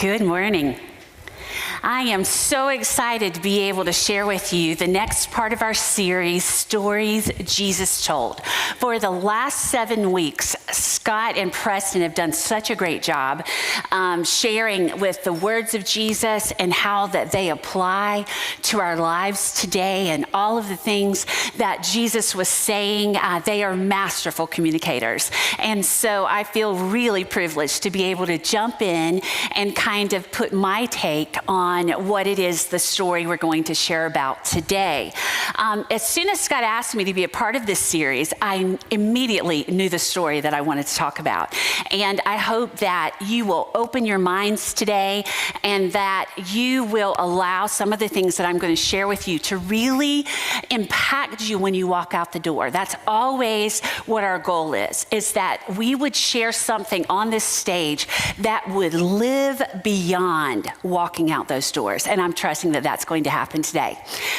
Good morning. I am so excited to be able to share with you the next part of our series, Stories Jesus Told. For the last 7 weeks, Scott and Preston have done such a great job sharing with the words of Jesus and how that they apply to our lives today and all of the things that Jesus was saying. They are masterful communicators. And so I feel really privileged to be able to jump in and kind of put my take on what it is, the story we're going to share about today. As soon as Scott asked me to be a part of this series, I immediately knew the story that I wanted to talk about. And I hope that you will open your minds today and that you will allow some of the things that I'm going to share with you to really impact you when you walk out the door. That's always what our goal is that we would share something on this stage that would live beyond walking out those doors. And I'm trusting that that's going to happen today.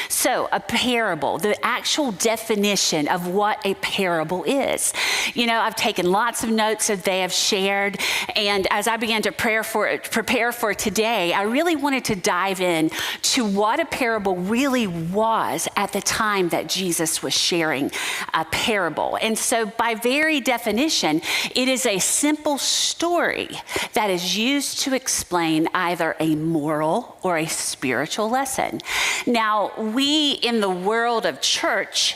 So a parable, the actual definition of what a parable is. You know, I've taken lots of notes that they have shared. And as I began to prepare for today, I really wanted to dive in to what a parable really was at the time that Jesus was sharing a parable. And so by very definition, it is a simple story that is used to explain either a moral or a spiritual lesson. Now, we in the world of church,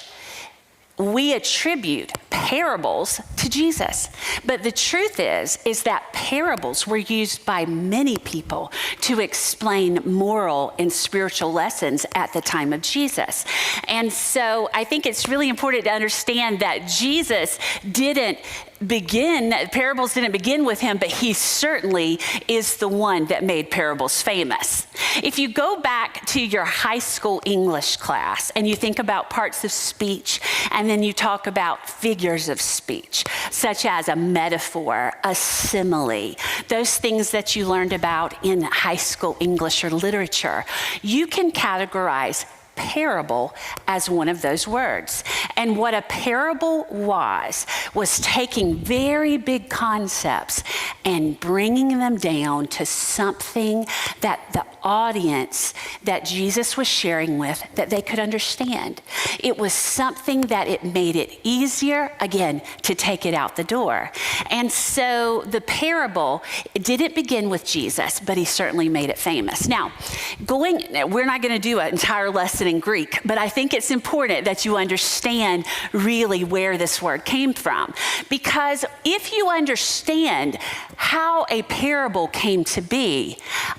we attribute parables to Jesus. But the truth is that parables were used by many people to explain moral and spiritual lessons at the time of Jesus. And so I think it's really important to understand that Jesus parables didn't begin with him, but he certainly is the one that made parables famous. If you go back to your high school English class and you think about parts of speech, and then you talk about figures of speech, such as a metaphor, a simile, those things that you learned about in high school English or literature, you can categorize parable as one of those words. And what a parable was taking very big concepts and bringing them down to something that the audience that Jesus was sharing with, that they could understand. It was something that it made it easier, again, to take it out the door. And so the parable didn't begin with Jesus, but he certainly made it famous. Now, we're not going to do an entire lesson in Greek, but I think it's important that you understand really where this word came from. Because if you understand how a parable came to be,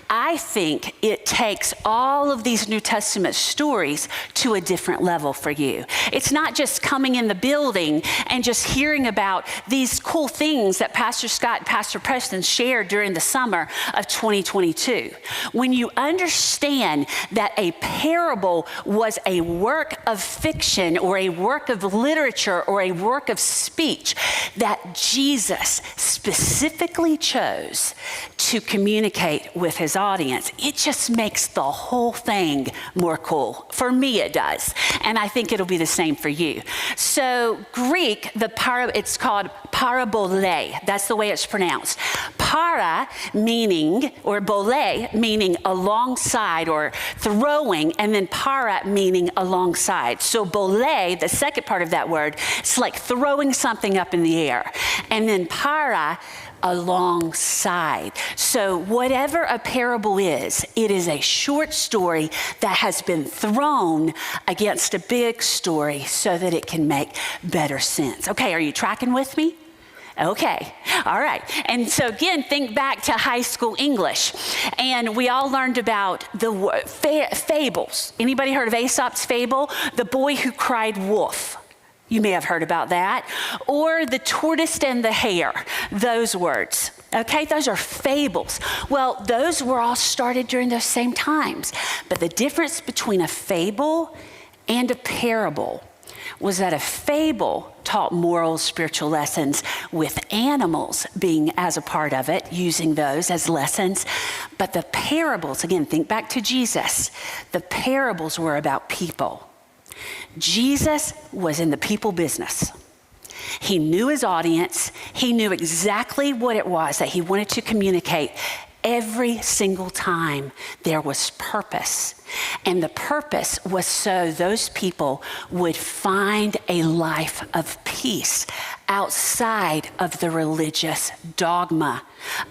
I think it takes all of these New Testament stories to a different level for you. It's not just coming in the building and just hearing about these cool things that Pastor Scott and Pastor Preston shared during the summer of 2022. When you understand that a parable was a work of fiction or a work of literature or a work of speech that Jesus specifically chose to communicate with his audience, it just makes the whole thing more cool. For me, it does. And I think it'll be the same for you. So Greek, it's called parabole. That's the way it's pronounced. Para meaning, or bole meaning alongside or throwing, and then para meaning alongside. So bole, the second part of that word, it's like throwing something up in the air. And then para, alongside. So whatever a parable is, it is a short story that has been thrown against a big story so that it can make better sense. Okay, are you tracking with me? Okay, all right. And so again, think back to high school English. And we all learned about the fables. Anybody heard of Aesop's fable? The boy who cried wolf. You may have heard about that. Or the tortoise and the hare, those words. Okay, those are fables. Well, those were all started during those same times. But the difference between a fable and a parable was that a fable taught moral, spiritual lessons with animals being as a part of it, using those as lessons. But the parables, again, think back to Jesus. The parables were about people. Jesus was in the people business. He knew his audience. He knew exactly what it was that he wanted to communicate. every single time there was purpose. And the purpose was so those people would find a life of peace outside of the religious dogma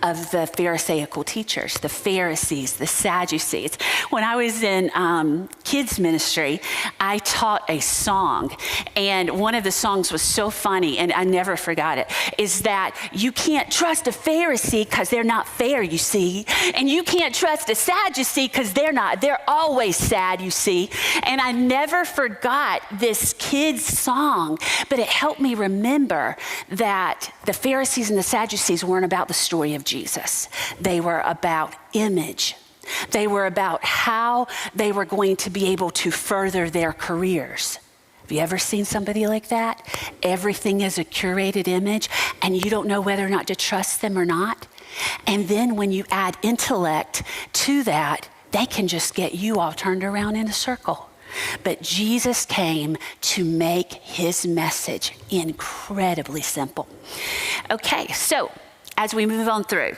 of the Pharisaical teachers, the Pharisees, the Sadducees. When I was in kids ministry, I taught a song, and one of the songs was so funny, and I never forgot it, is that you can't trust a Pharisee because they're not fair, you see, and you can't trust a Sadducee because they're always sad, you see. And I never forgot this kid's song, but it helped me remember that the Pharisees and the Sadducees weren't about the story of Jesus. They were about image. They were about how they were going to be able to further their careers. Have you ever seen somebody like that? Everything is a curated image, and you don't know whether or not to trust them or not. And then when you add intellect to that, they can just get you all turned around in a circle. But Jesus came to make his message incredibly simple. Okay, so as we move on through,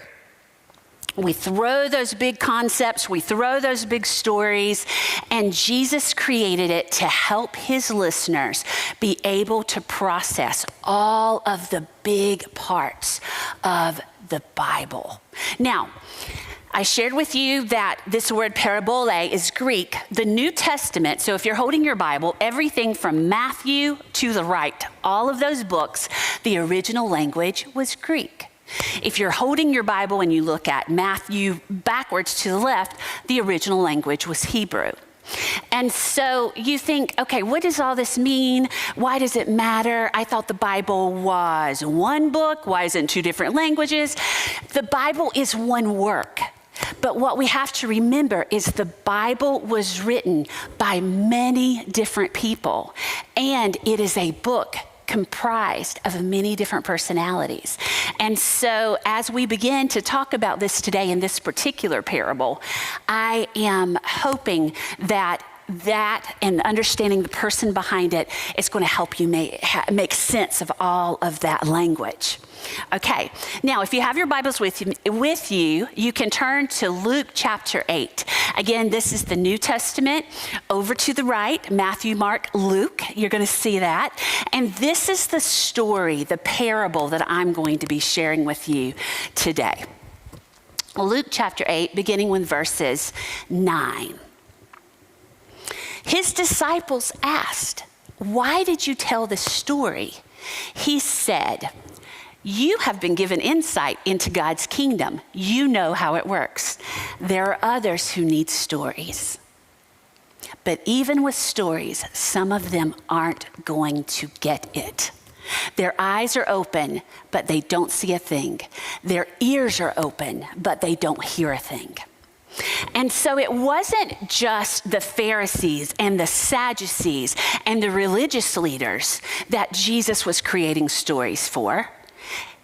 we throw those big concepts, we throw those big stories, and Jesus created it to help his listeners be able to process all of the big parts of the Bible. Now, I shared with you that this word parabole is Greek. The New Testament, so if you're holding your Bible, everything from Matthew to the right, all of those books, the original language was Greek. If you're holding your Bible and you look at Matthew backwards to the left, the original language was Hebrew. And so you think, okay, what does all this mean? Why does it matter? I thought the Bible was one book. Why is it in two different languages? The Bible is one work. But what we have to remember is the Bible was written by many different people, and it is a book comprised of many different personalities. And so as we begin to talk about this today in this particular parable, I am hoping that and understanding the person behind it is going to help you make sense of all of that language. Okay, now if you have your Bibles with you, you can turn to Luke chapter 8. Again, this is the New Testament. Over to the right, Matthew, Mark, Luke. You're going to see that. And this is the story, the parable that I'm going to be sharing with you today. Luke chapter 8, beginning with verses 9. His disciples asked, "Why did you tell this story?" He said, "You have been given insight into God's kingdom. You know how it works. There are others who need stories. But even with stories, some of them aren't going to get it. Their eyes are open, but they don't see a thing. Their ears are open, but they don't hear a thing." And so it wasn't just the Pharisees and the Sadducees and the religious leaders that Jesus was creating stories for.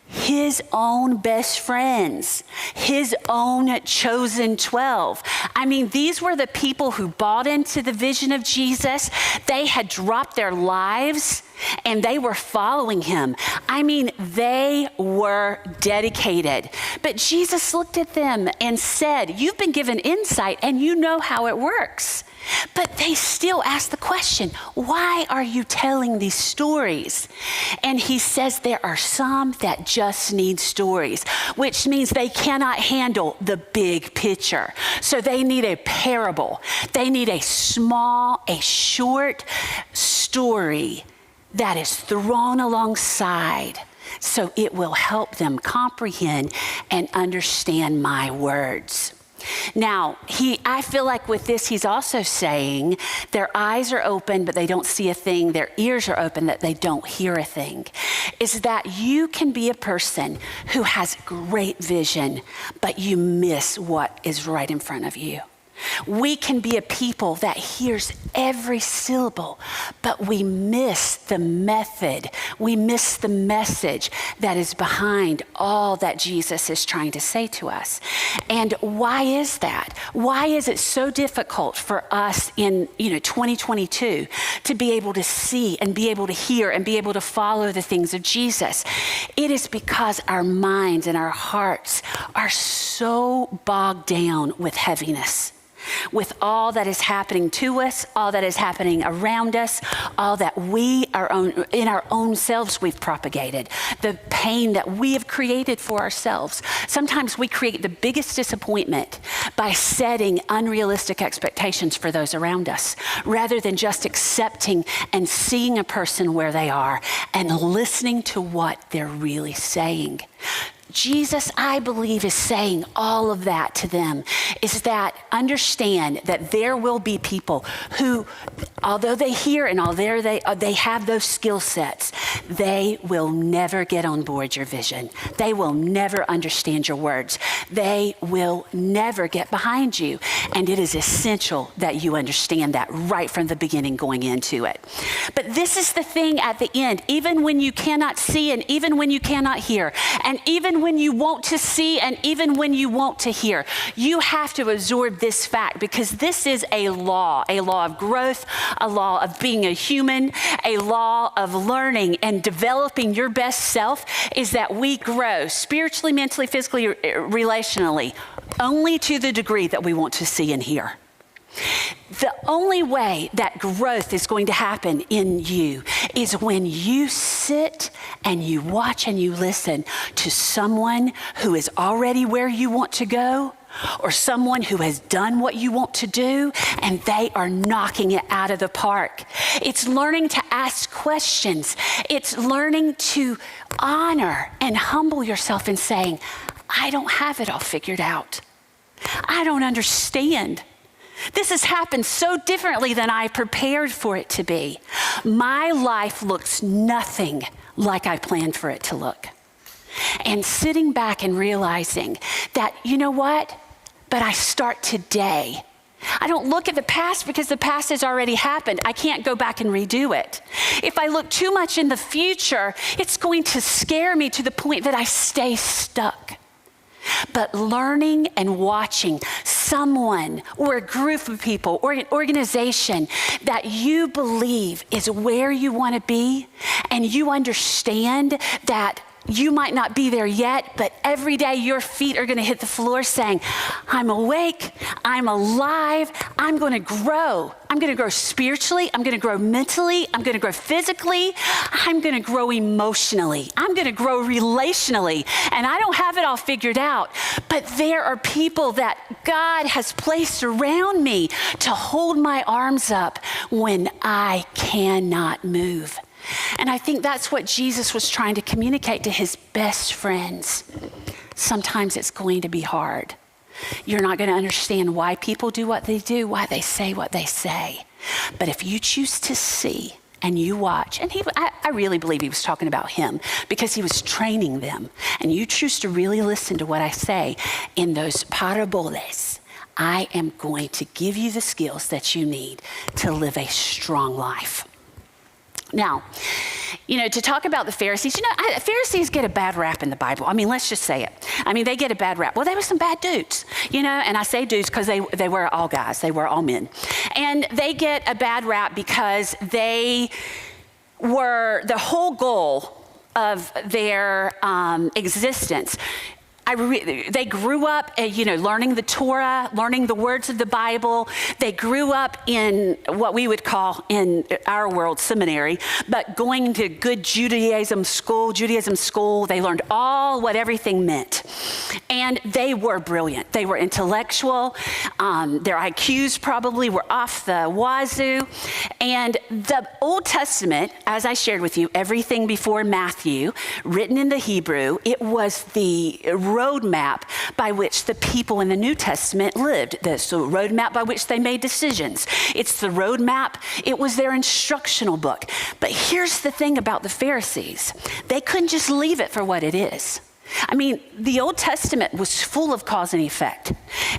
His own best friends, his own chosen 12. I mean, these were the people who bought into the vision of Jesus. They had dropped their lives and they were following him. I mean, they were dedicated. But Jesus looked at them and said, "You've been given insight and you know how it works." But they still ask the question, "Why are you telling these stories?" And he says there are some that just need stories, which means they cannot handle the big picture. So they need a parable. They need a short story that is thrown alongside so it will help them comprehend and understand my words. Now, I feel like with this, he's also saying their eyes are open, but they don't see a thing. Their ears are open, that they don't hear a thing. Is that you can be a person who has great vision, but you miss what is right in front of you. We can be a people that hears every syllable, but we miss the method. We miss the message that is behind all that Jesus is trying to say to us. And why is that? Why is it so difficult for us in 2022 to be able to see and be able to hear and be able to follow the things of Jesus? It is because our minds and our hearts are so bogged down with heaviness, with all that is happening to us, all that is happening around us, all that in our own selves we've propagated, the pain that we have created for ourselves. Sometimes we create the biggest disappointment by setting unrealistic expectations for those around us, rather than just accepting and seeing a person where they are and listening to what they're really saying. Jesus, I believe, is saying all of that to them, is that understand that there will be people who, although they hear and although they have those skill sets, they will never get on board your vision. They will never understand your words. They will never get behind you. And it is essential that you understand that right from the beginning going into it. But this is the thing at the end, even when you cannot see and even when you cannot hear, and even when you want to see and even when you want to hear, you have to absorb this fact, because this is a law of growth, a law of being a human, a law of learning and developing your best self, is that we grow spiritually, mentally, physically, relationally, only to the degree that we want to see and hear. The only way that growth is going to happen in you is when you sit and you watch and you listen to someone who is already where you want to go, or someone who has done what you want to do and they are knocking it out of the park. It's learning to ask questions. It's learning to honor and humble yourself and saying, I don't have it all figured out. I don't understand. This has happened so differently than I prepared for it to be. My life looks nothing like I planned for it to look. And sitting back and realizing that, you know what? But I start today. I don't look at the past because the past has already happened. I can't go back and redo it. If I look too much in the future, it's going to scare me to the point that I stay stuck. But learning and watching someone or a group of people or an organization that you believe is where you want to be, and you understand that you might not be there yet, but every day your feet are going to hit the floor saying, I'm awake, I'm alive, I'm going to grow. I'm going to grow spiritually, I'm going to grow mentally, I'm going to grow physically, I'm going to grow emotionally, I'm going to grow relationally, and I don't have it all figured out, but there are people that God has placed around me to hold my arms up when I cannot move. And I think that's what Jesus was trying to communicate to his best friends. Sometimes it's going to be hard. You're not going to understand why people do what they do, why they say what they say. But if you choose to see and you watch, and I really believe he was talking about him because he was training them, and you choose to really listen to what I say in those paraboles, I am going to give you the skills that you need to live a strong life. Now, to talk about the Pharisees, Pharisees get a bad rap in the Bible. I mean, let's just say it. I mean, they get a bad rap. Well, they were some bad dudes, and I say dudes because they were all guys. They were all men. And they get a bad rap because they were the whole goal of their existence. They grew up, learning the Torah, learning the words of the Bible. They grew up in what we would call, in our world, seminary, but going to good Judaism school. They learned what everything meant. And they were brilliant. They were intellectual. Their IQs probably were off the wazoo. And the Old Testament, as I shared with you, everything before Matthew, written in the Hebrew, it was the roadmap by which the people in the New Testament lived. It's the roadmap by which they made decisions. It's the roadmap. It was their instructional book. But here's the thing about the Pharisees. They couldn't just leave it for what it is. I mean, the Old Testament was full of cause and effect.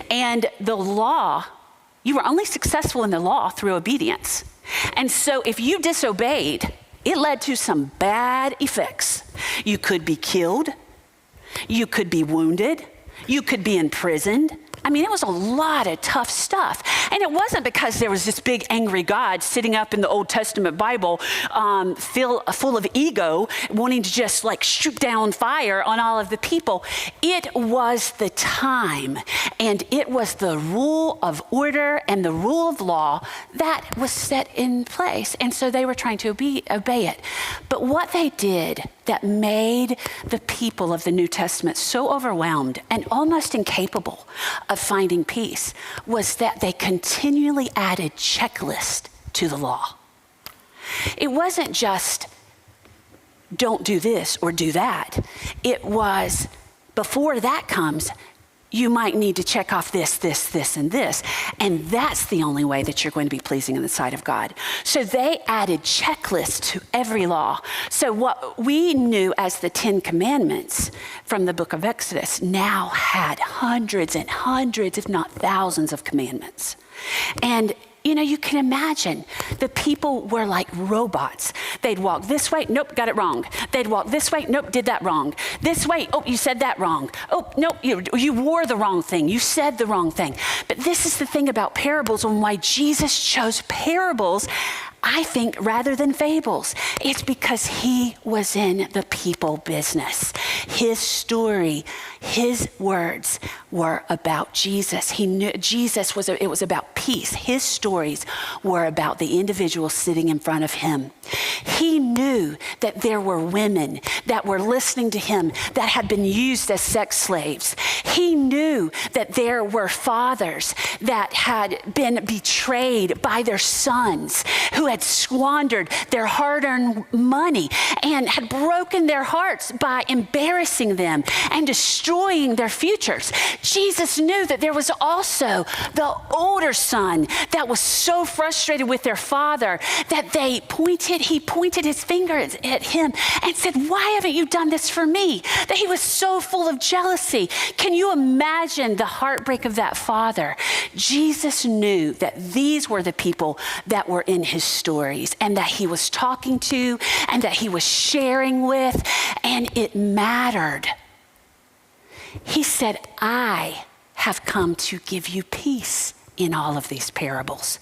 And the law You were only successful in the law through obedience. And so if you disobeyed, it led to some bad effects. You could be killed. You could be wounded. You could be imprisoned. I mean, it was a lot of tough stuff. And it wasn't because there was this big angry God sitting up in the Old Testament Bible full of ego, wanting to just like shoot down fire on all of the people. It was the time, and it was the rule of order and the rule of law that was set in place. And so they were trying to obey it. But what they did that made the people of the New Testament so overwhelmed and almost incapable of finding peace was that they continually added checklists to the law. It wasn't just don't do this or do that. It was before that comes, you might need to check off this, and this. And that's the only way that you're going to be pleasing in the sight of God. So they added checklists to every law. So what we knew as the 10 Commandments from the book of Exodus now had hundreds and hundreds, if not thousands of commandments. And you know, you can imagine the people were like robots. They'd walk this way, nope, got it wrong. They'd walk this way, nope, did that wrong. This way, oh, you said that wrong. Oh, nope, you wore the wrong thing. You said the wrong thing. But this is the thing about parables and why Jesus chose parables, I think, rather than fables. It's because he was in the people business. His story, his words were about Jesus. He knew Jesus it was about peace. His stories were about the individual sitting in front of him. He knew that there were women that were listening to him that had been used as sex slaves. He knew that there were fathers that had been betrayed by their sons, who had squandered their hard-earned money and had broken their hearts by embarrassing them and destroying their futures. Jesus knew that there was also the older son that was so frustrated with their father that he pointed his finger at him and said, "Why haven't you done this for me?" That he was so full of jealousy. Can you imagine the heartbreak of that father? Jesus knew that these were the people that were in his stories and that he was talking to and that he was sharing with, and it mattered. He said, "I have come to give you peace." In all of these parables,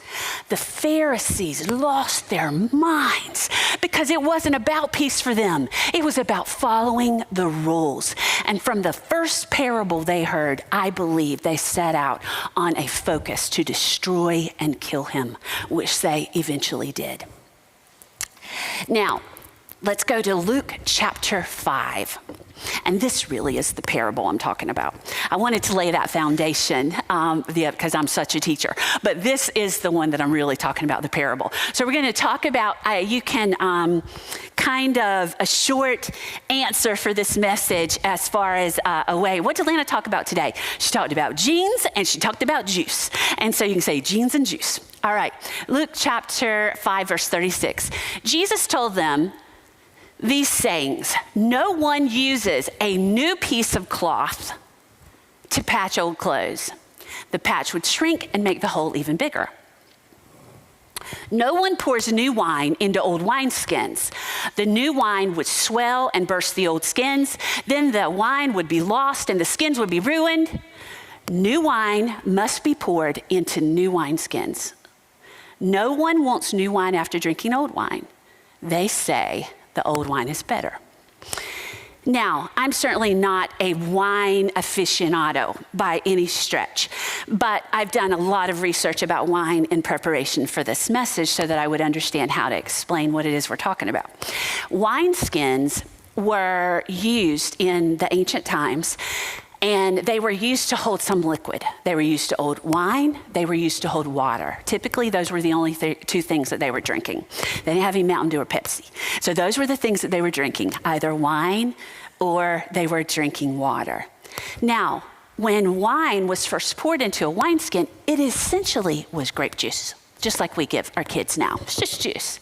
the Pharisees lost their minds because it wasn't about peace for them. It was about following the rules. And from the first parable they heard, I believe they set out on a focus to destroy and kill him, which they eventually did. Now, let's go to Luke chapter 5. And this really is the parable I'm talking about. I wanted to lay that foundation because I'm such a teacher. But this is the one that I'm really talking about, the parable. So we're going to talk about, you can kind of a short answer for this message as far as a way. What did Lana talk about today? She talked about jeans and she talked about juice. And so you can say jeans and juice. All right, Luke chapter 5, verse 36. Jesus told them these sayings: "No one uses a new piece of cloth to patch old clothes. The patch would shrink and make the hole even bigger. No one pours new wine into old wineskins. The new wine would swell and burst the old skins. Then the wine would be lost and the skins would be ruined. New wine must be poured into new wineskins. No one wants new wine after drinking old wine. They say the old wine is better." Now, I'm certainly not a wine aficionado by any stretch, but I've done a lot of research about wine in preparation for this message so that I would understand how to explain what it is we're talking about. Wineskins were used in the ancient times, and they were used to hold some liquid. They were used to hold wine. They were used to hold water. Typically, those were the only two things that they were drinking. They didn't have any Mountain Dew or Pepsi. So those were the things that they were drinking, either wine or they were drinking water. Now, when wine was first poured into a wineskin, it essentially was grape juice, just like we give our kids now. It's just juice.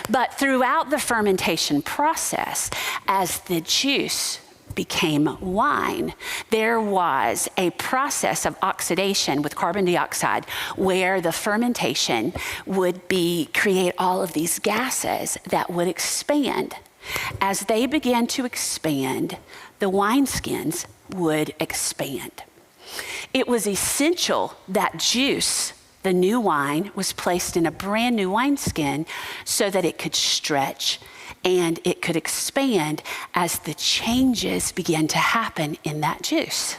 But throughout the fermentation process, as the juice became wine. There was a process of oxidation with carbon dioxide where the fermentation would create all of these gases that would expand. As they began to expand, the wineskins would expand. It was essential that juice, the new wine, was placed in a brand new wineskin so that it could stretch and it could expand as the changes began to happen in that juice.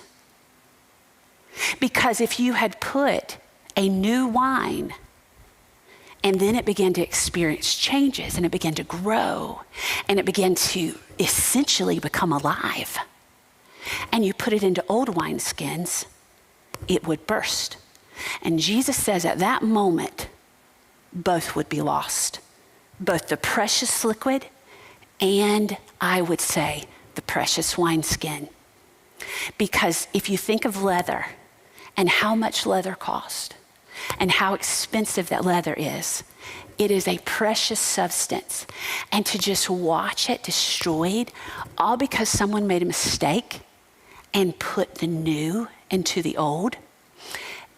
Because if you had put a new wine and then it began to experience changes and it began to grow and it began to essentially become alive, and you put it into old wineskins, it would burst. And Jesus says at that moment, both would be lost. Both the precious liquid and, I would say, the precious wineskin. Because if you think of leather and how much leather costs and how expensive that leather is, it is a precious substance. And to just watch it destroyed, all because someone made a mistake and put the new into the old.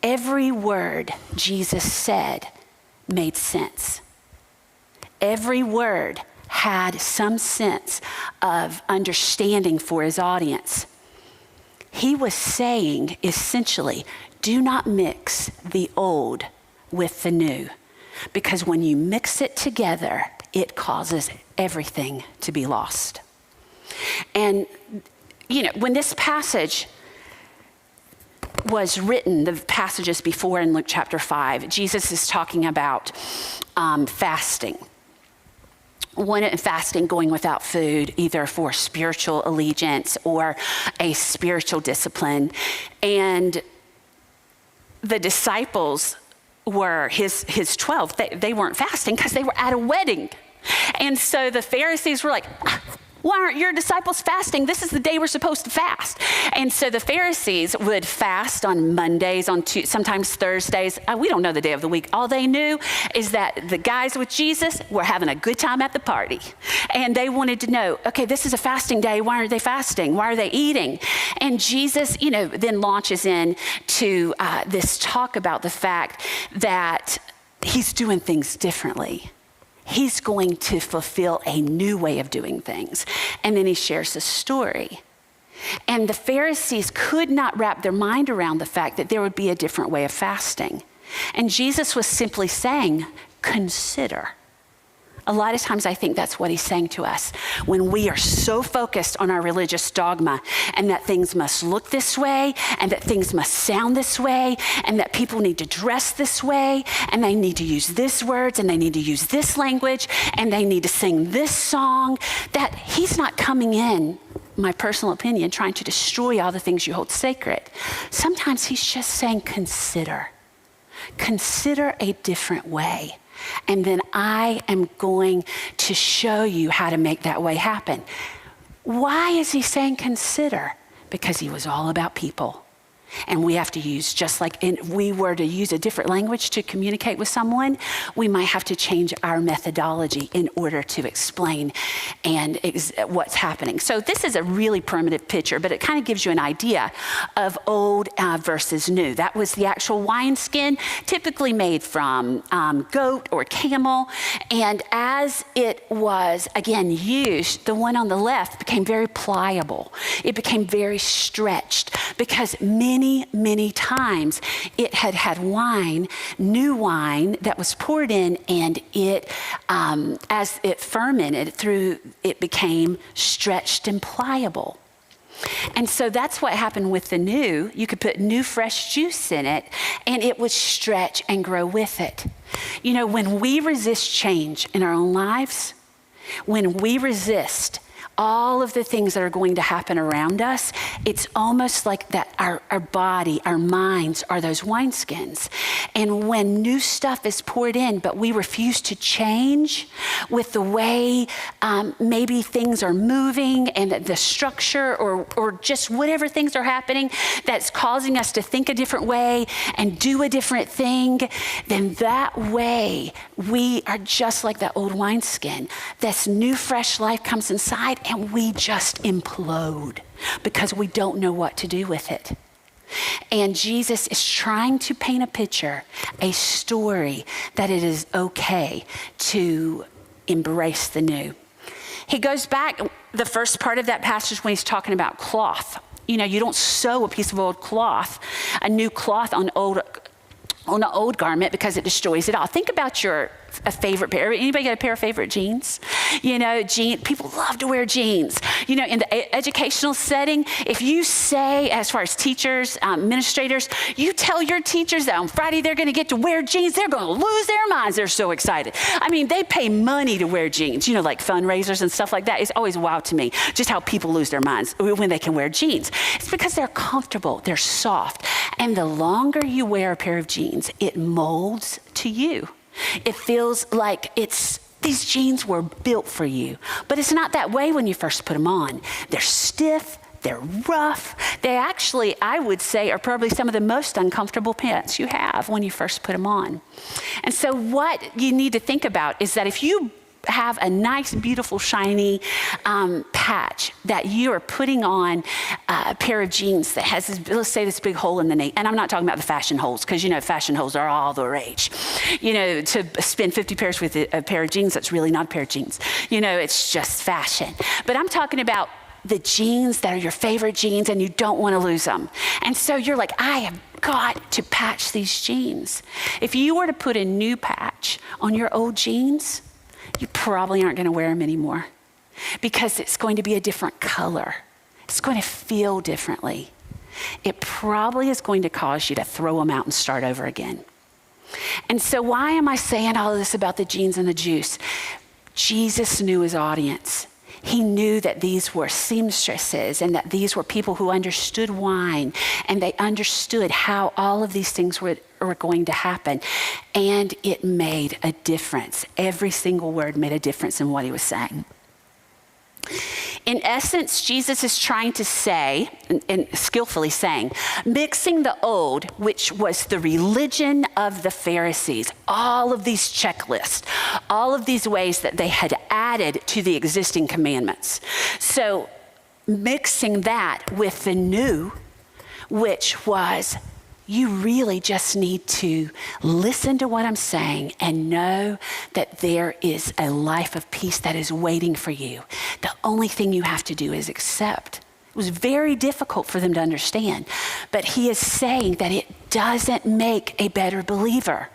Every word Jesus said made sense. Every word had some sense of understanding for his audience. He was saying, essentially, do not mix the old with the new, because when you mix it together, it causes everything to be lost. And, when this passage was written, the passages before in Luke chapter 5, Jesus is talking about fasting. Fasting, going without food, either for spiritual allegiance or a spiritual discipline. And the disciples were his 12. They weren't fasting because they were at a wedding. And so the Pharisees were like, why aren't your disciples fasting? This is the day we're supposed to fast. And so the Pharisees would fast on Mondays, on sometimes Thursdays. We don't know the day of the week. All they knew is that the guys with Jesus were having a good time at the party. And they wanted to know, okay, this is a fasting day. Why are they fasting? Why are they eating? And Jesus, then launches into this talk about the fact that he's doing things differently. He's going to fulfill a new way of doing things. And then he shares a story. And the Pharisees could not wrap their mind around the fact that there would be a different way of fasting. And Jesus was simply saying, consider. A lot of times I think that's what he's saying to us when we are so focused on our religious dogma and that things must look this way and that things must sound this way and that people need to dress this way and they need to use this words and they need to use this language and they need to sing this song, that he's not coming in, my personal opinion, trying to destroy all the things you hold sacred. Sometimes he's just saying, consider a different way. And then I am going to show you how to make that way happen. Why is he saying consider? Because he was all about people. And we have to use, just like if we were to use a different language to communicate with someone, we might have to change our methodology in order to explain what's happening. So this is a really primitive picture, but it kind of gives you an idea of old versus new. That was the actual wineskin, typically made from goat or camel. And as it was, again, used, the one on the left became very pliable. It became very stretched because many times it had wine, new wine that was poured in, and it, as it fermented through, it became stretched and pliable. And so that's what happened with the new. You could put new fresh juice in it and it would stretch and grow with it. When we resist change in our own lives, when we resist all of the things that are going to happen around us, it's almost like that our body, our minds are those wineskins. And when new stuff is poured in, but we refuse to change with the way maybe things are moving and the structure or just whatever things are happening that's causing us to think a different way and do a different thing, then that way we are just like that old wineskin. This new fresh life comes inside and we just implode. because we don't know what to do with it. And Jesus is trying to paint a picture, a story, that it is okay to embrace the new. He goes back, the first part of that passage when he's talking about cloth. You know, you don't sew a piece of old cloth, a new cloth on an old garment, because it destroys it all. Think about a favorite pair. Anybody got a pair of favorite jeans? You know, people love to wear jeans. You know, in the educational setting, if you say, as far as teachers, administrators, you tell your teachers that on Friday they're going to get to wear jeans, they're going to lose their minds. They're so excited. I mean, they pay money to wear jeans, you know, like fundraisers and stuff like that. It's always wild to me just how people lose their minds when they can wear jeans. It's because they're comfortable, they're soft. And the longer you wear a pair of jeans, it molds to you. It feels like these jeans were built for you. But it's not that way when you first put them on. They're stiff, they're rough. They actually, I would say, are probably some of the most uncomfortable pants you have when you first put them on. And so what you need to think about is that if you have a nice, beautiful, shiny patch that you are putting on a pair of jeans that has this, let's say, this big hole in the knee. And I'm not talking about the fashion holes, because you know fashion holes are all the rage. You know, to spend 50 pairs with a pair of jeans, that's really not a pair of jeans. You know, it's just fashion. But I'm talking about the jeans that are your favorite jeans and you don't want to lose them. And so you're like, I have got to patch these jeans. If you were to put a new patch on your old jeans, you probably aren't going to wear them anymore, because it's going to be a different color. It's going to feel differently. It probably is going to cause you to throw them out and start over again. And so why am I saying all of this about the jeans and the juice? Jesus knew his audience. He knew that these were seamstresses and that these were people who understood wine, and they understood how all of these things were going to happen. And it made a difference. Every single word made a difference in what he was saying. In essence, Jesus is trying to say, and skillfully saying, mixing the old, which was the religion of the Pharisees, all of these checklists, all of these ways that they had added to the existing commandments. So mixing that with the new, which was, you really just need to listen to what I'm saying and know that there is a life of peace that is waiting for you. The only thing you have to do is accept. It was very difficult for them to understand, but he is saying that it doesn't make a better believer.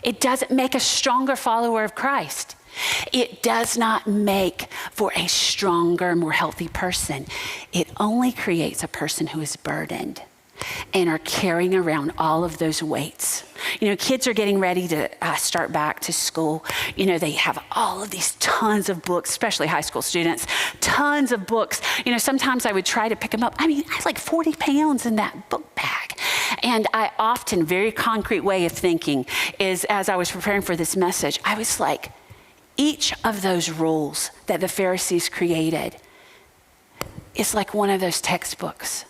It doesn't make a stronger follower of Christ. It does not make for a stronger, more healthy person. It only creates a person who is burdened and are carrying around all of those weights. You know, kids are getting ready to start back to school. You know, they have all of these tons of books, especially high school students, tons of books. You know, sometimes I would try to pick them up. I mean, I had like 40 pounds in that book bag. And I often, very concrete way of thinking is, as I was preparing for this message, I was like, each of those rules that the Pharisees created is like one of those textbooks.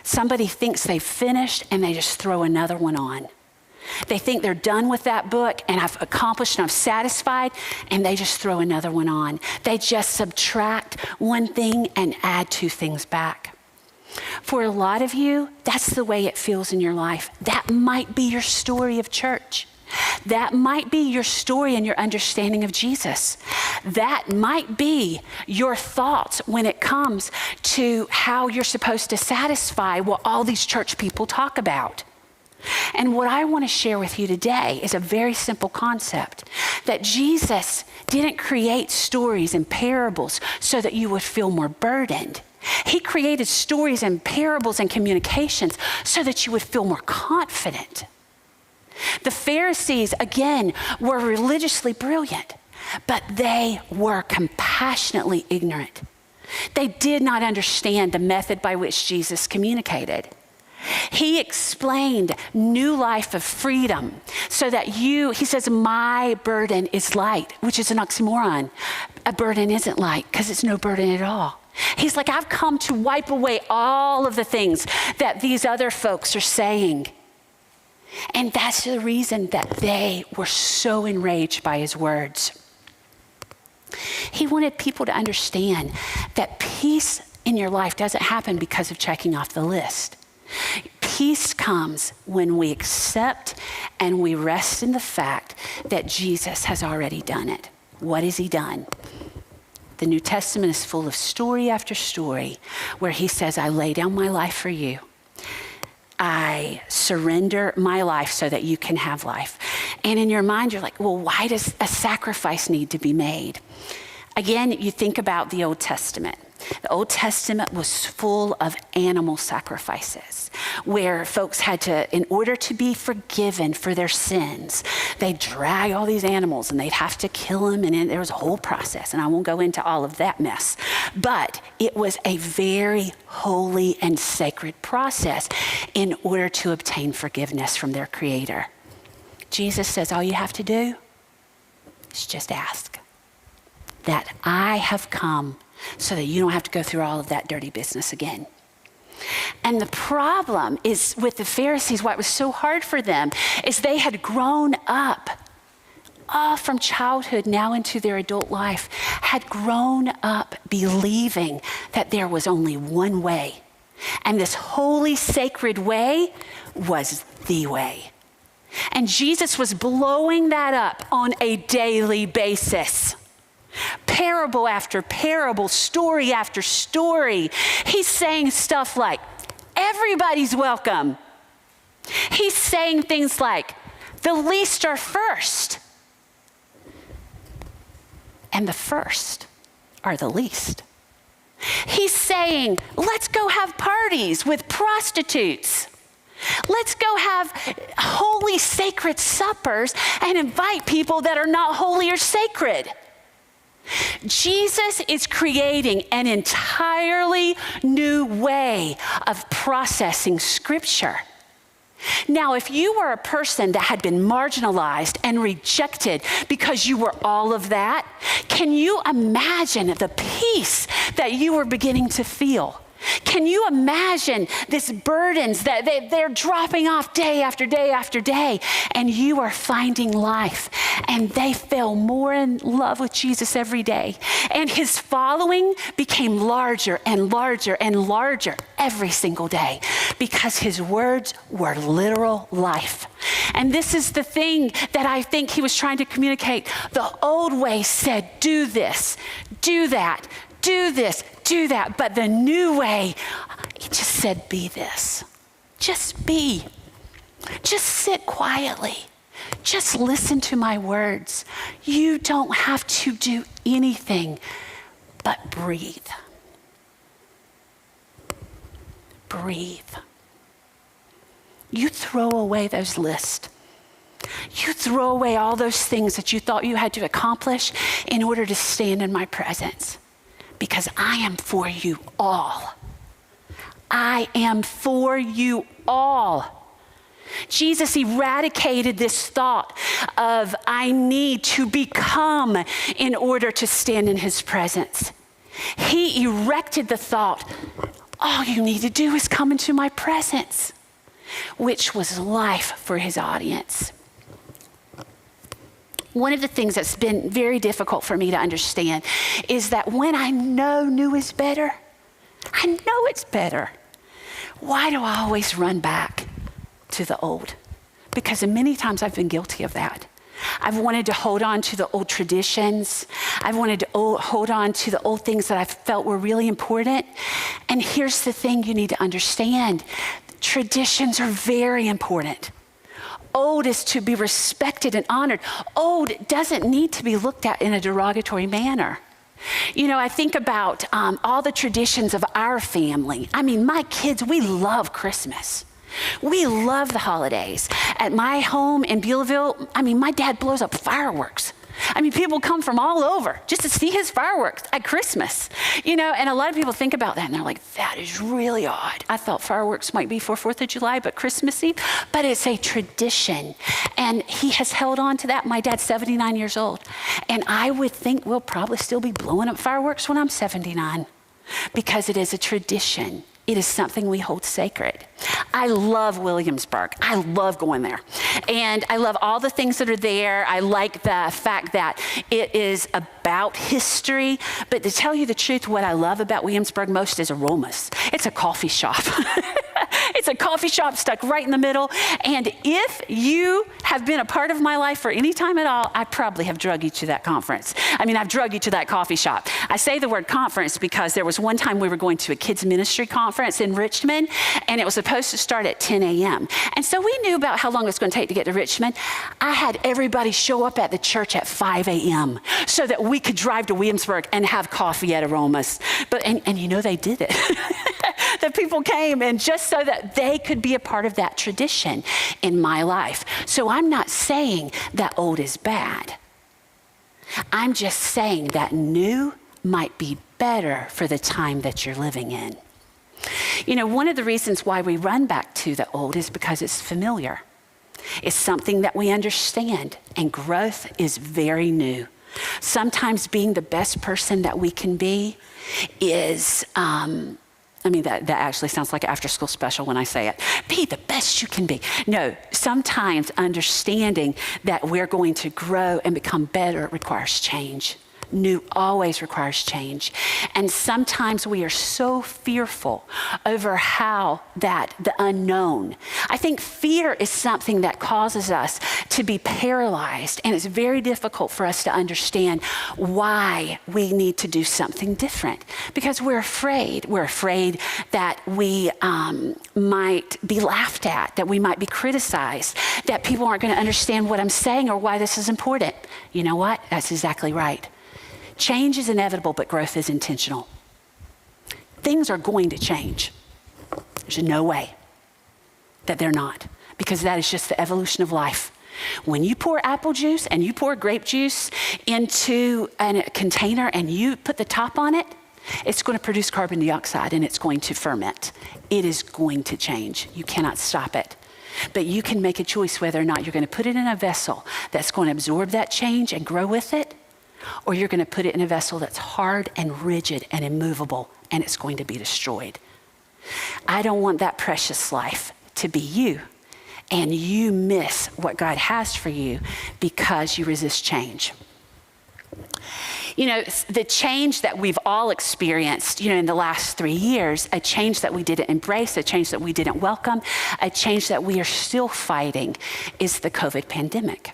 Somebody thinks they've finished and they just throw another one on. They think they're done with that book and I've accomplished and I'm satisfied, and they just throw another one on. They just subtract one thing and add two things back. For a lot of you, that's the way it feels in your life. That might be your story of church. That might be your story and your understanding of Jesus. That might be your thoughts when it comes to how you're supposed to satisfy what all these church people talk about. And what I want to share with you today is a very simple concept, that Jesus didn't create stories and parables so that you would feel more burdened. He created stories and parables and communications so that you would feel more confident. The Pharisees, again, were religiously brilliant, but they were compassionately ignorant. They did not understand the method by which Jesus communicated. He explained new life of freedom so that he says, my burden is light, which is an oxymoron. A burden isn't light because it's no burden at all. He's like, I've come to wipe away all of the things that these other folks are saying. And that's the reason that they were so enraged by his words. He wanted people to understand that peace in your life doesn't happen because of checking off the list. Peace comes when we accept and we rest in the fact that Jesus has already done it. What has he done? The New Testament is full of story after story where he says, I lay down my life for you. I surrender my life so that you can have life. And in your mind, you're like, well, why does a sacrifice need to be made? Again, you think about the Old Testament. The Old Testament was full of animal sacrifices where folks had to, in order to be forgiven for their sins, they'd drag all these animals and they'd have to kill them. And there was a whole process, and I won't go into all of that mess. But it was a very holy and sacred process in order to obtain forgiveness from their Creator. Jesus says, all you have to do is just ask that I have come so that you don't have to go through all of that dirty business again. And the problem is with the Pharisees, why it was so hard for them is they had grown up all from childhood now into their adult life, had grown up believing that there was only one way. And this holy, sacred way was the way. And Jesus was blowing that up on a daily basis. Parable after parable, story after story. He's saying stuff like, everybody's welcome. He's saying things like, the least are first. And the first are the least. He's saying, let's go have parties with prostitutes. Let's go have holy, sacred suppers and invite people that are not holy or sacred. Jesus is creating an entirely new way of processing Scripture. Now, if you were a person that had been marginalized and rejected because you were all of that, can you imagine the peace that you were beginning to feel? Can you imagine these burdens that they're dropping off day after day after day, and you are finding life, and they fell more in love with Jesus every day, and his following became larger and larger and larger every single day because his words were literal life. And this is the thing that I think he was trying to communicate. The old way said, do this, do that, do this, do that. But the new way, he just said, be this. Just be. Just sit quietly. Just listen to my words. You don't have to do anything but breathe. Breathe. You throw away those lists. You throw away all those things that you thought you had to accomplish in order to stand in my presence. Because I am for you all. I am for you all. Jesus eradicated this thought of I need to become in order to stand in his presence. He erected the thought, all you need to do is come into my presence, which was life for his audience. One of the things that's been very difficult for me to understand is that when I know new is better, I know it's better. Why do I always run back to the old? Because many times I've been guilty of that. I've wanted to hold on to the old traditions. I've wanted to hold on to the old things that I felt were really important. And here's the thing you need to understand. Traditions are very important. Old is to be respected and honored. Old doesn't need to be looked at in a derogatory manner. You know, I think about all the traditions of our family. I mean, my kids, we love Christmas. We love the holidays. At my home in Beulahville, I mean, my dad blows up fireworks. I mean, people come from all over just to see his fireworks at Christmas, you know, and a lot of people think about that and they're like, that is really odd. I thought fireworks might be for 4th of July, but Christmas Eve, but it's a tradition. And he has held on to that. My dad's 79 years old. And I would think we'll probably still be blowing up fireworks when I'm 79 because it is a tradition. It is something we hold sacred. I love Williamsburg. I love going there. And I love all the things that are there. I like the fact that it is about history. But to tell you the truth, what I love about Williamsburg most is aromas. It's a coffee shop. It's a coffee shop stuck right in the middle. And if you have been a part of my life for any time at all, I probably have drug you to that conference. I've drug you to that coffee shop. I say the word conference because there was one time we were going to a kids ministry conference in Richmond, and it was supposed to start at 10 a.m. And so we knew about how long it was going to take to get to Richmond. I had everybody show up at the church at 5 a.m. so that we could drive to Williamsburg and have coffee at Aromas. And you know they did it. The people came, and just so that they could be a part of that tradition in my life. So I'm not saying that old is bad. I'm just saying that new might be better for the time that you're living in. One of the reasons why we run back to the old is because it's familiar. It's something that we understand, and growth is very new. Sometimes being the best person that we can be is, that actually sounds like an after-school special when I say it. Be the best you can be. No, sometimes understanding that we're going to grow and become better requires change. New always requires change. And sometimes we are so fearful over the unknown. I think fear is something that causes us to be paralyzed, and it's very difficult for us to understand why we need to do something different, because we're afraid. We're afraid that we might be laughed at, that we might be criticized, that people aren't going to understand what I'm saying or why this is important. You know what? That's exactly right. Change is inevitable, but growth is intentional. Things are going to change. There's no way that they're not, because that is just the evolution of life. When you pour apple juice and you pour grape juice into a container and you put the top on it, it's going to produce carbon dioxide and it's going to ferment. It is going to change. You cannot stop it. But you can make a choice whether or not you're going to put it in a vessel that's going to absorb that change and grow with it, or you're going to put it in a vessel that's hard and rigid and immovable, and it's going to be destroyed. I don't want that precious life to be you, and you miss what God has for you because you resist change. The change that we've all experienced, in the last 3 years, a change that we didn't embrace, a change that we didn't welcome, a change that we are still fighting, is the COVID pandemic.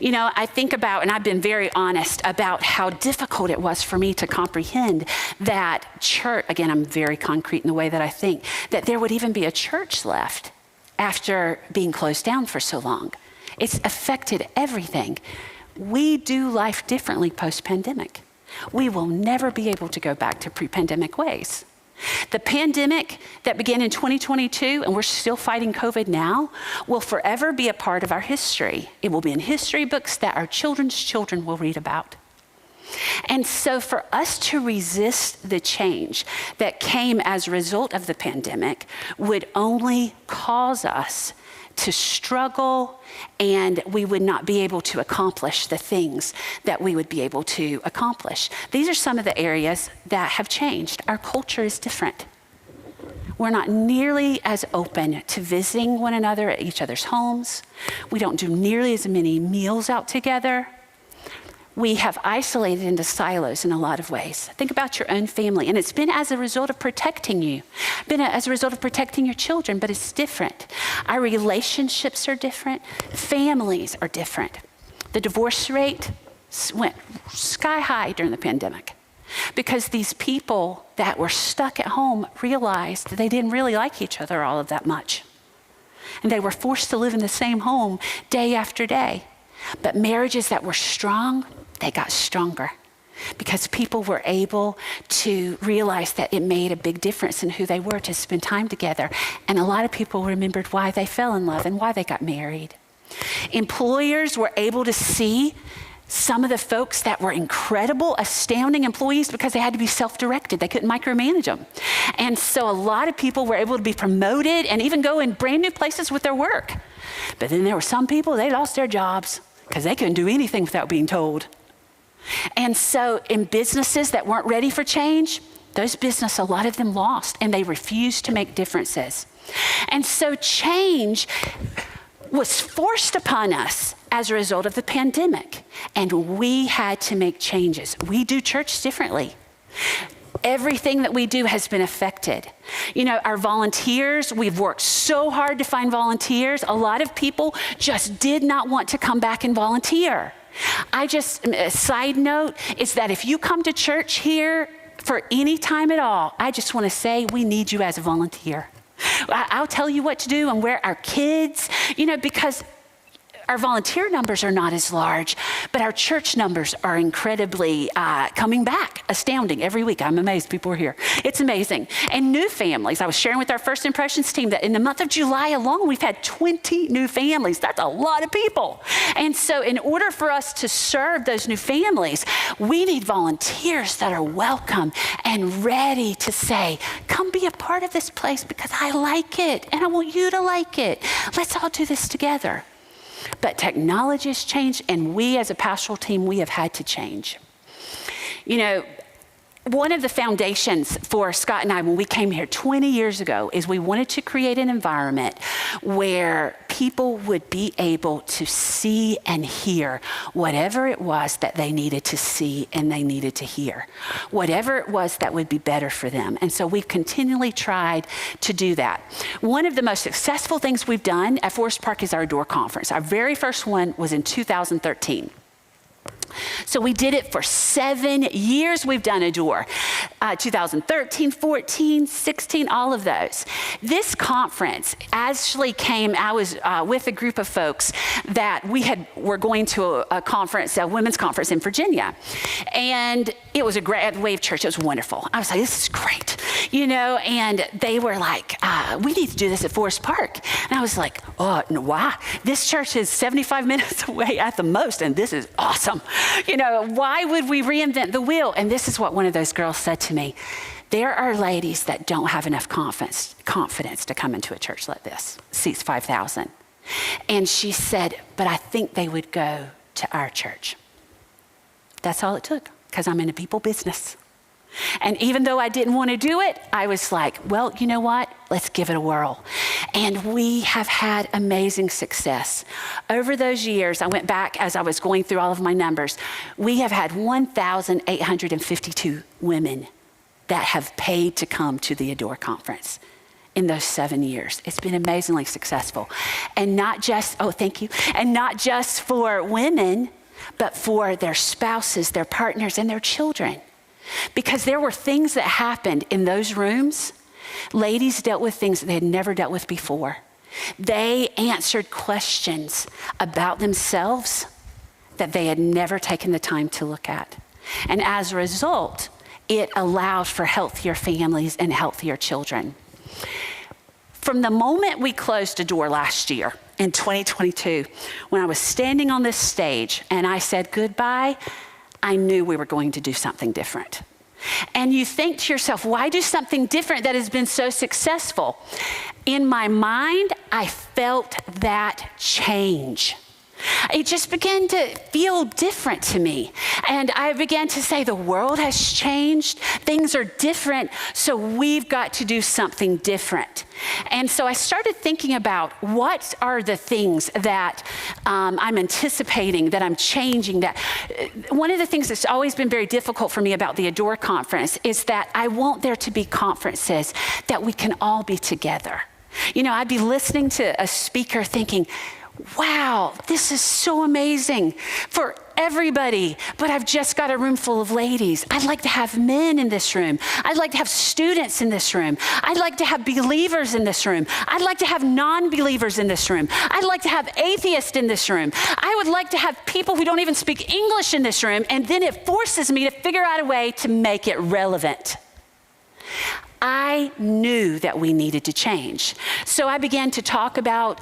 I think about, and I've been very honest about how difficult it was for me to comprehend that church, again, I'm very concrete in the way that I think, that there would even be a church left after being closed down for so long. It's affected everything. We do life differently post-pandemic. We will never be able to go back to pre-pandemic ways. The pandemic that began in 2022, and we're still fighting COVID now, will forever be a part of our history. It will be in history books that our children's children will read about. And so for us to resist the change that came as a result of the pandemic would only cause us to struggle, and we would not be able to accomplish the things that we would be able to accomplish. These are some of the areas that have changed. Our culture is different. We're not nearly as open to visiting one another at each other's homes. We don't do nearly as many meals out together. We have isolated into silos in a lot of ways. Think about your own family, and it's been as a result of protecting you, been as a result of protecting your children, but it's different. Our relationships are different. Families are different. The divorce rate went sky high during the pandemic because these people that were stuck at home realized that they didn't really like each other all of that much. And they were forced to live in the same home day after day. But marriages that were strong, they got stronger because people were able to realize that it made a big difference in who they were to spend time together. And a lot of people remembered why they fell in love and why they got married. Employers were able to see some of the folks that were incredible, astounding employees because they had to be self-directed. They couldn't micromanage them. And so a lot of people were able to be promoted and even go in brand new places with their work. But then there were some people, they lost their jobs because they couldn't do anything without being told. And so in businesses that weren't ready for change, those businesses, a lot of them lost, and they refused to make differences. And so change was forced upon us as a result of the pandemic, and we had to make changes. We do church differently. Everything that we do has been affected. You know, our volunteers, we've worked so hard to find volunteers. A lot of people just did not want to come back and volunteer. A side note is that if you come to church here for any time at all, I just want to say we need you as a volunteer. I'll tell you what to do and where our kids, you know, because our volunteer numbers are not as large, but our church numbers are incredibly coming back, astounding every week. I'm amazed people are here. It's amazing. And new families. I was sharing with our First Impressions team that in the month of July alone, we've had 20 new families. That's a lot of people. And so in order for us to serve those new families, we need volunteers that are welcome and ready to say, come be a part of this place because I like it and I want you to like it. Let's all do this together. But technology has changed, and we as a pastoral team, we have had to change. You know, one of the foundations for Scott and I when we came here 20 years ago is we wanted to create an environment where people would be able to see and hear whatever it was that they needed to see and they needed to hear, whatever it was that would be better for them. And so we've continually tried to do that. One of the most successful things we've done at Forest Park is our Adore Conference. Our very first one was in 2013. So we did it for 7 years. We've done Adore, 2013, 14, 16, all of those. This conference actually came, I was with a group of folks that were going to a conference, a women's conference in Virginia. And it was a great Wave Church. It was wonderful. I was like, this is great, you know, and they were like, we need to do this at Forest Park. And I was like, oh, no, why? This church is 75 minutes away at the most, and this is awesome. You know, why would we reinvent the wheel? And this is what one of those girls said to me. There are ladies that don't have enough confidence to come into a church like this, seats 5,000. And she said, but I think they would go to our church. That's all it took, because I'm in the people business. And even though I didn't want to do it, I was like, well, you know what? Let's give it a whirl. And we have had amazing success. Over those years, I went back as I was going through all of my numbers. We have had 1,852 women that have paid to come to the Adore Conference in those 7 years. It's been amazingly successful. And not just, oh, thank you. And not just for women, but for their spouses, their partners, and their children. Because there were things that happened in those rooms. Ladies dealt with things that they had never dealt with before. They answered questions about themselves that they had never taken the time to look at. And as a result, it allowed for healthier families and healthier children. From the moment we closed Adore last year in 2022, when I was standing on this stage and I said goodbye, I knew we were going to do something different. And you think to yourself, why do something different that has been so successful? In my mind, I felt that change. It just began to feel different to me. And I began to say, the world has changed. Things are different. So we've got to do something different. And so I started thinking about what are the things that I'm anticipating, that I'm changing. That one of the things that's always been very difficult for me about the Adore Conference is that I want there to be conferences that we can all be together. You know, I'd be listening to a speaker thinking, wow, this is so amazing for everybody, but I've just got a room full of ladies. I'd like to have men in this room. I'd like to have students in this room. I'd like to have believers in this room. I'd like to have non-believers in this room. I'd like to have atheists in this room. I would like to have people who don't even speak English in this room, and then it forces me to figure out a way to make it relevant. I knew that we needed to change. So I began to talk about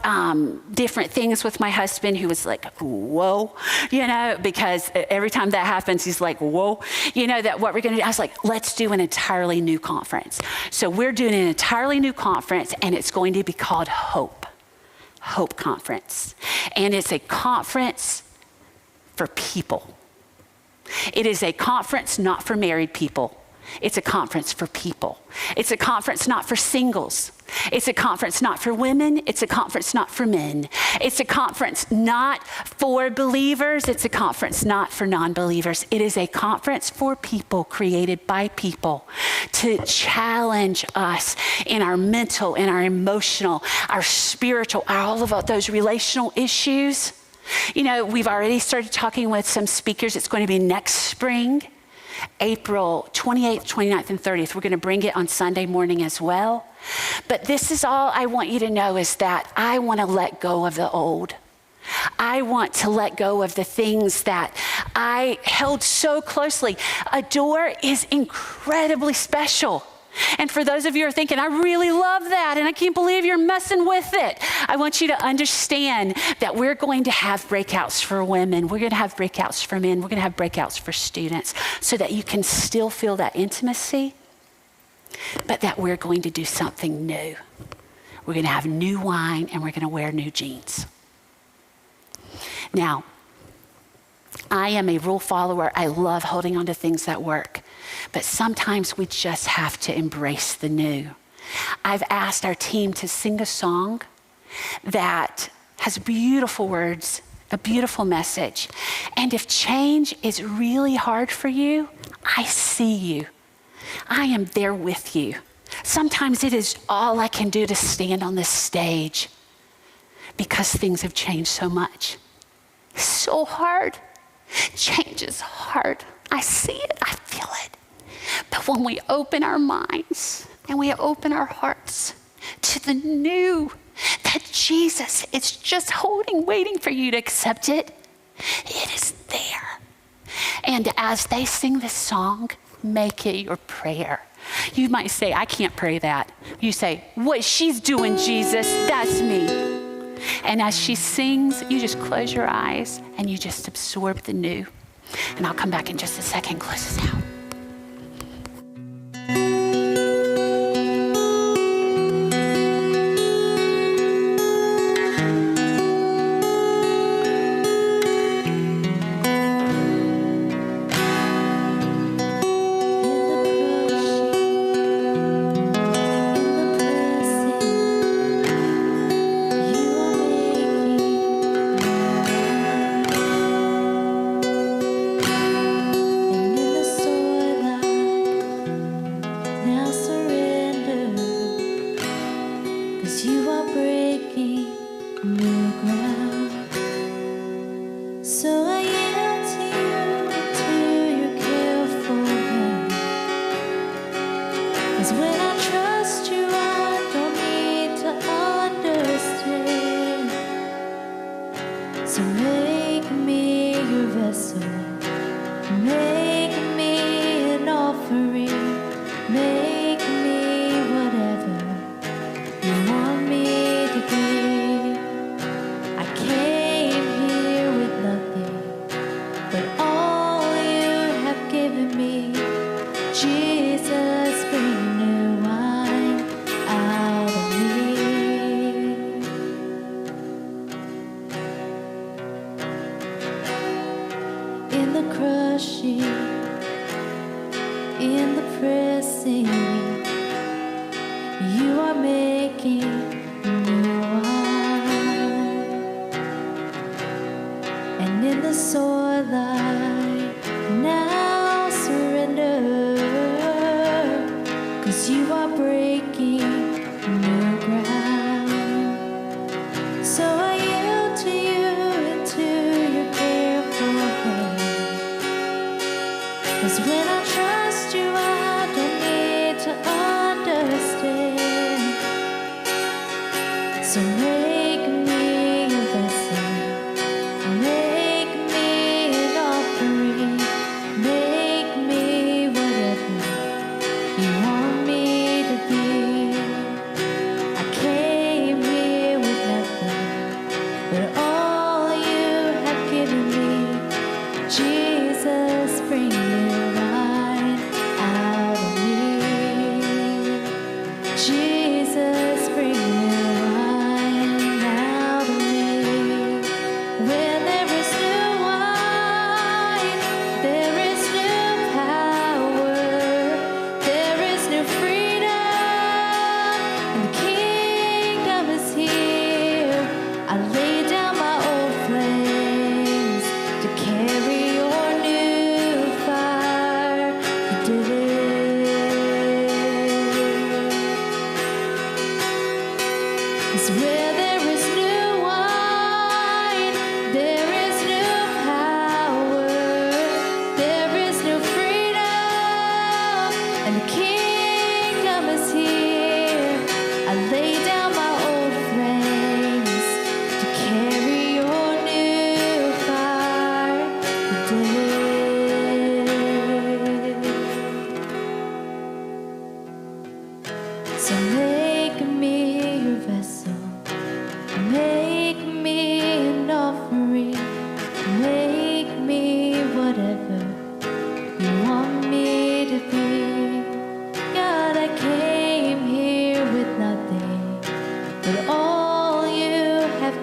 different things with my husband, who was like, whoa, you know, because every time that happens, he's like, whoa, you know, that what we're going to do. I was like, let's do an entirely new conference. So we're doing an entirely new conference, and it's going to be called Hope Conference. And it's a conference for people. It is a conference not for married people. It's a conference for people. It's a conference not for singles. It's a conference not for women. It's a conference not for men. It's a conference not for believers. It's a conference not for non-believers. It is a conference for people, created by people, to challenge us in our mental, in our emotional, our spiritual, all of those relational issues. You know, we've already started talking with some speakers. It's going to be next spring, April 28th, 29th, and 30th. We're going to bring it on Sunday morning as well. But this is all I want you to know, is that I want to let go of the old. I want to let go of the things that I held so closely. A door is incredibly special. And for those of you who are thinking, I really love that, and I can't believe you're messing with it, I want you to understand that we're going to have breakouts for women. We're going to have breakouts for men. We're going to have breakouts for students, so that you can still feel that intimacy, but that we're going to do something new. We're going to have new wine, and we're going to wear new jeans. Now, I am a rule follower. I love holding on to things that work. But sometimes we just have to embrace the new. I've asked our team to sing a song that has beautiful words, a beautiful message. And if change is really hard for you, I see you. I am there with you. Sometimes it is all I can do to stand on this stage, because things have changed so much. It's so hard. Change is hard. I see it. I feel it. But when we open our minds and we open our hearts to the new that Jesus is just holding, waiting for you to accept it, it is there. And as they sing this song, make it your prayer. You might say, I can't pray that. You say, what she's doing, Jesus, that's me. And as she sings, you just close your eyes and you just absorb the new. And I'll come back in just a second, close this out.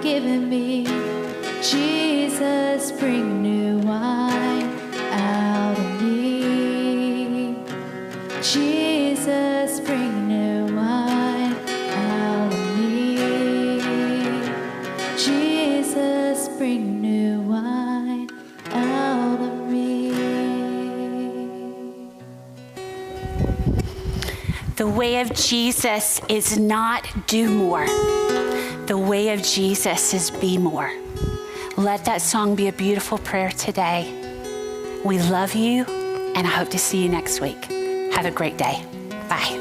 given me. Jesus, bring new wine out of me. Jesus, bring new wine out of me. Jesus, bring new wine out of me. The way of Jesus is not do more. The way of Jesus is be more. Let that song be a beautiful prayer today. We love you, and I hope to see you next week. Have a great day. Bye.